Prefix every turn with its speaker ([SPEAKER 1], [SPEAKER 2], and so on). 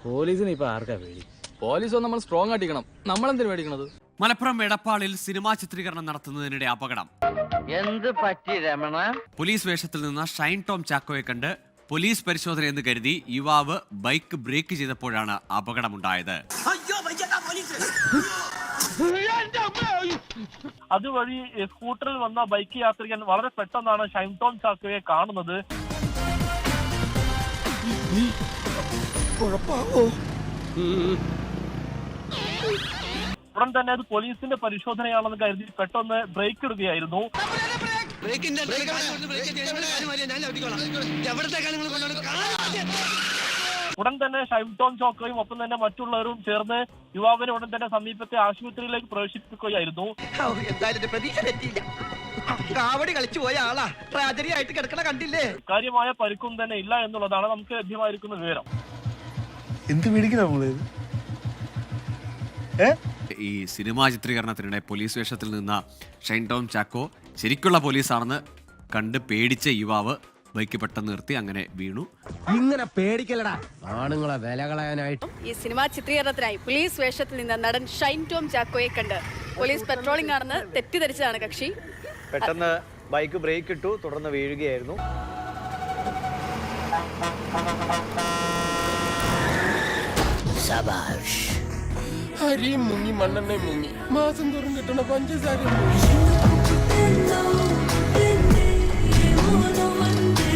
[SPEAKER 1] പോലീസിന് ഇപ്പൊ ആർക്കാ പേടി?
[SPEAKER 2] പോലീസ് നമ്മൾ സ്ട്രോങ് ആയിട്ടിക്കണം. നമ്മളെന്തിനു പേടിക്കണത്?
[SPEAKER 3] മലപ്പുറം എടപ്പാളിൽ സിനിമാ ചിത്രീകരണം നടത്തുന്നതിനിടെ അപകടം.
[SPEAKER 4] എന്ത് പറ്റി രമണ?
[SPEAKER 3] പോലീസ് വേഷത്തിൽ നിന്ന് ഷൈൻ ടോം ചാക്കോയെ കണ്ട് പോലീസ് പരിശോധന എന്ന് കരുതി യുവാവ് ബൈക്ക് ബ്രേക്ക് ചെയ്തപ്പോഴാണ് അപകടമുണ്ടായത്.
[SPEAKER 5] അതുവഴി സ്കൂട്ടറിൽ വന്ന ബൈക്ക് യാത്രികൻ വളരെ പെട്ടെന്നാണ് ഷൈൻ ടോം ചാക്കോയെ കാണുന്നത്. ഉടൻ തന്നെ അത് പോലീസിന്റെ പരിശോധനയാണെന്ന് കരുതി പെട്ടെന്ന് ബ്രേക്ക് ഇടുകയായിരുന്നു. ഉടൻ തന്നെ ഷൈൻ ടോം ചാക്കോയും ഒപ്പം തന്നെ മറ്റുള്ളവരും ചേർന്ന് യുവാവിനെ ഉടൻ തന്നെ സമീപത്തെ ആശുപത്രിയിലേക്ക് പ്രവേശിപ്പിക്കുകയായിരുന്നു. കാര്യമായ പരിക്കും തന്നെ ഇല്ല എന്നുള്ളതാണ് നമുക്ക് ലഭ്യമായിരിക്കുന്ന വിവരം.
[SPEAKER 3] ഈ സിനിമാ ചിത്രീകരണത്തിനിടെ പോലീസ് വേഷത്തിൽ നിന്ന ഷൈൻ ടോം ചാക്കോ ശരിക്കുള്ള പോലീസാണെന്ന് കണ്ട് പേടിച്ച യുവാവ് ബൈക്ക് പെട്ടെന്ന് നിർത്തി അങ്ങനെ വീണു.
[SPEAKER 6] ഇങ്ങനെ പേടിക്കലടാ ആണുങ്ങളെ വില കളയാനായിട്ട്.
[SPEAKER 7] ഈ സിനിമാ ചിത്രീകരണത്തിനായി പോലീസ് വേഷത്തിൽ നിന്ന് നടൻ ഷൈൻ ടോം ചാക്കോയെ കണ്ട് പോലീസ് പെട്രോളിംഗ് ആണെന്ന് തെറ്റിദ്ധരിച്ചതാണ് കക്ഷി.
[SPEAKER 8] പെട്ടെന്ന് ബൈക്ക് ബ്രേക്ക് ഇട്ടു, തുടർന്ന് വീഴുകയായിരുന്നു.
[SPEAKER 6] അരിയും മുങ്ങി മണ്ണെണ്ണയും മുങ്ങി മാസം തോറും കിട്ടണ പഞ്ചസാര